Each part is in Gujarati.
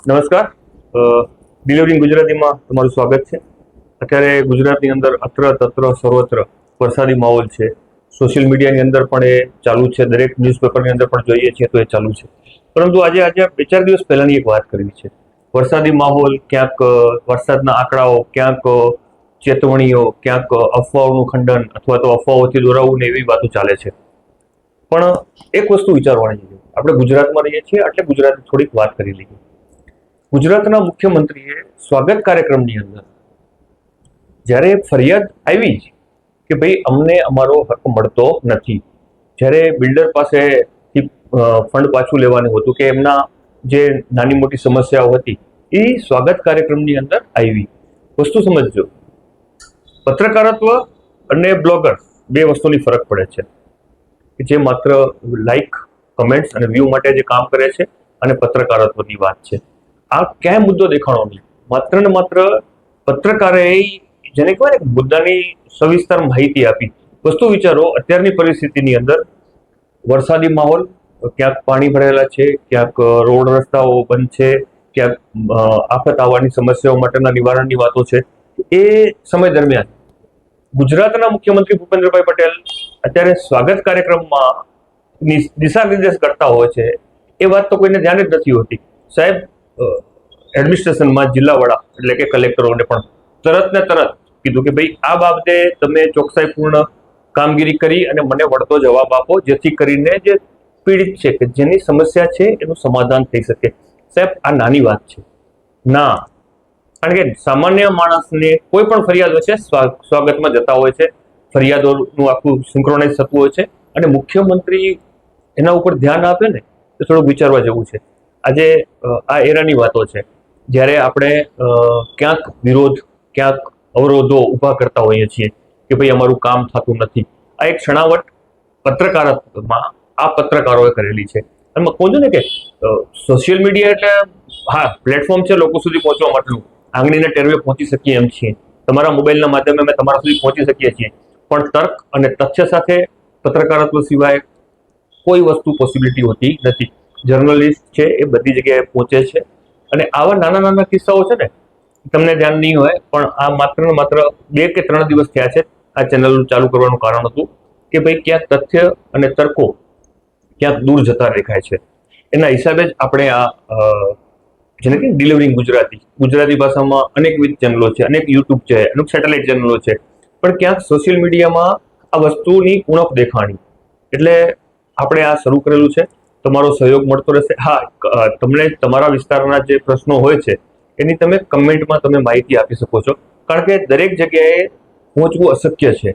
નમસ્કાર. ડિલિવરિંગ ગુજરાતીમાં તમારું સ્વાગત છે. અત્યારે ગુજરાતની અંદર અત્ર તત્ર સર્વત્ર વરસાદી માહોલ છે. સોશિયલ મીડિયાની અંદર પણ એ ચાલુ છે, દરેક ન્યૂઝપેપરની અંદર પણ જોઈએ છીએ તો એ ચાલુ છે. પરંતુ આજે 2-4 દિવસ પહેલાની એક વાત કરવી છે. વરસાદી માહોલ, ક્યાંક વરસાદના આંકડાઓ, ક્યાંક ચેતવણીઓ, ક્યાંક અફવાઓનું ખંડન અથવા તો અફવાઓથી દોરાવું ને એવી વાતો ચાલે છે. પણ એક વસ્તુ વિચારવાની છે, આપણે ગુજરાતમાં રહીએ છીએ એટલે ગુજરાતની થોડીક વાત કરી લઈએ. ગુજરાતના મુખ્યમંત્રીએ સ્વાગત કાર્યક્રમની અંદર જ્યારે ફરિયાદ આવી કે ભાઈ અમને અમારો હક મળતો નથી, જ્યારે બિલ્ડર પાસેથી ફંડ પાછું લેવાનું હતું કે એમના જે નાની મોટી સમસ્યાઓ હતી એ સ્વાગત કાર્યક્રમની અંદર આવી. વસ્તુ સમજજો, પત્રકારત્વ અને બ્લોગર્સ બે વસ્તુની ફરક પડે છે. જે માત્ર લાઈક, કમેન્ટ્સ અને વ્યૂ માટે જે કામ કરે છે અને પત્રકારત્વની વાત છે. આ ક્યાંય મુદ્દો દેખાણો નહીં. માત્ર ને માત્ર પત્રકારે જેને કહેવાય ને મુદ્દાની સવિસ્તાર માહિતી આપી. વસ્તુ વિચારો, અત્યારની પરિસ્થિતિની અંદર વરસાદી માહોલ, ક્યાંક પાણી ભરેલા છે, ક્યાંક રોડ રસ્તાઓ બંધ છે, ક્યાંક આફત આવવાની સમસ્યાઓ માટેના નિવારણની વાતો છે. એ સમય દરમિયાન ગુજરાતના મુખ્યમંત્રી ભૂપેન્દ્રભાઈ પટેલ અત્યારે સ્વાગત કાર્યક્રમમાં દિશા નિર્દેશ કરતા હોય છે. એ વાત તો કોઈને ધ્યાન જ નથી હોતી. સાહેબ, એડમિનિસ્ટ્રેશનમાં જિલ્લા વડા એટલે કે કલેક્ટરોને પણ તરત ને તરત કીધું કે ભાઈ આ બાબતે તમે ચોકસાઈપૂર્ણ કામગીરી કરી અને મને વળતો જવાબ આપો, જેથી કરીને જે પીડિત છે કે જેની સમસ્યા છે એનું સમાધાન થઈ શકે. સાહેબ, આ નાની વાત છે ના, કારણ કે સામાન્ય માણસને કોઈ પણ ફરિયાદ હોય છે, સ્વાગતમાં જતા હોય છે, ફરિયાદોનું આખું સિંક્રોનાઇઝ થતું હોય છે અને મુખ્યમંત્રી એના ઉપર ધ્યાન આપે ને તો થોડુંક વિચારવા જેવું છે. આજે આ એરાની વાતો છે જ્યારે આપણે ક્યાંક વિરોધ, ક્યાંક અવરોધો ઊભા કરતા હોઈએ છીએ કે ભાઈ અમારું કામ થતું નથી. આ એક છણાવટ પત્રકારત્વમાં આ પત્રકારોએ કરેલી છે. અને કહું છું ને કે સોશિયલ મીડિયા એટલે હા પ્લેટફોર્મ છે લોકો સુધી પહોંચવા માટેનું, આંગળીના ટેરવે પહોંચી શકીએ એમ છીએ, તમારા મોબાઈલના માધ્યમે અમે તમારા સુધી પહોંચી શકીએ છીએ. પણ તર્ક અને તથ્ય સાથે પત્રકારત્વ સિવાય કોઈ વસ્તુ પોસિબિલિટી હોતી નથી. જર્નલિસ્ટ છે એ બધી જગ્યાએ પહોંચે છે અને આવા નાના નાના કિસ્સાઓ છે ને, તમને ધ્યાન નહીં હોય પણ આ માત્ર ને માત્ર 2 કે 3 દિવસ થયા છે આ ચેનલ ચાલુ કરવાનું કારણ હતું કે ભાઈ ક્યાંક તથ્ય અને તર્કો ક્યાંક દૂર જતા દેખાય છે. એના હિસાબે જ આપણે આ જેને કે ડિલિવરિંગ ગુજરાતી ભાષામાં અનેકવિધ ચેનલો છે, અનેક યુટ્યુબ છે, અનેક સેટેલાઇટ ચેનલો છે, પણ ક્યાંક સોશિયલ મીડિયામાં આ વસ્તુની ઉણપ દેખાણી. એટલે આપણે આ શરૂ કરેલું છે. તમારો સહયોગ મળતો રહેશે. હા, તમને તમારા વિસ્તારના જે પ્રશ્નો હોય છે એની તમે કમેન્ટમાં તમે માહિતી આપી શકો છો, કારણ કે દરેક જગ્યાએ પહોંચવું અશક્ય છે.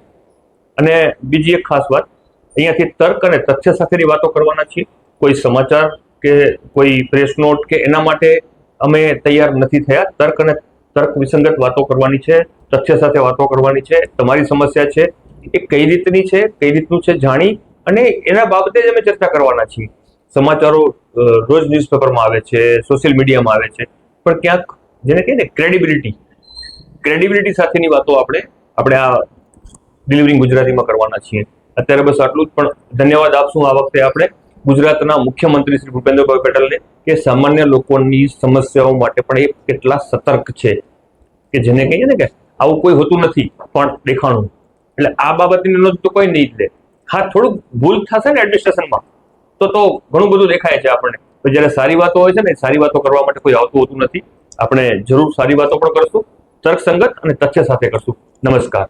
અને બીજી એક ખાસ વાત, અહીંયાથી તર્ક અને તથ્ય સાથેની વાતો કરવાના છીએ. કોઈ સમાચાર કે કોઈ પ્રેસ નોટ કે એના માટે અમે તૈયાર નથી થયા. તર્ક વિસંગત વાતો કરવાની છે, તથ્ય સાથે વાતો કરવાની છે. તમારી સમસ્યા છે એ કઈ રીતની છે, કઈ રીતનું છે જાણી અને એના બાબતે જ અમે ચર્ચા કરવાના છીએ. સમાચારો રોજ ન્યૂઝપેપરમાં આવે છે, સોશિયલ મીડિયામાં આવે છે, પણ ક્યાંક જેને કહીએ ને ક્રેડિબિલિટી સાથેની વાતો આપણે આ ડિલિવરિંગ ગુજરાતીમાં કરવાના છીએ. અત્યારે બસ આટલું જ, પણ ધન્યવાદ આપશું આ વખતે આપણે ગુજરાતના મુખ્યમંત્રી શ્રી ભૂપેન્દ્રભાઈ પટેલને કે સામાન્ય લોકોની સમસ્યાઓ માટે પણ એ કેટલા સતર્ક છે કે જેને કહીએ ને કે આવું કોઈ હોતું નથી પણ દેખાણું. એટલે આ બાબતની નોંધ તો કોઈ નહીં જ લે. હા, થોડુંક ભૂલ થશે ને એડમિનિસ્ટ્રેશનમાં તો ઘણું બધું દેખાય છે આપણને. જ્યારે સારી વાતો હોય છે ને, સારી વાતો કરવા માટે કોઈ આવતું હોતું નથી. આપણે જરૂર સારી વાતો પણ કરશું, તર્કસંગત અને તથ્ય સાથે કરશું. નમસ્કાર.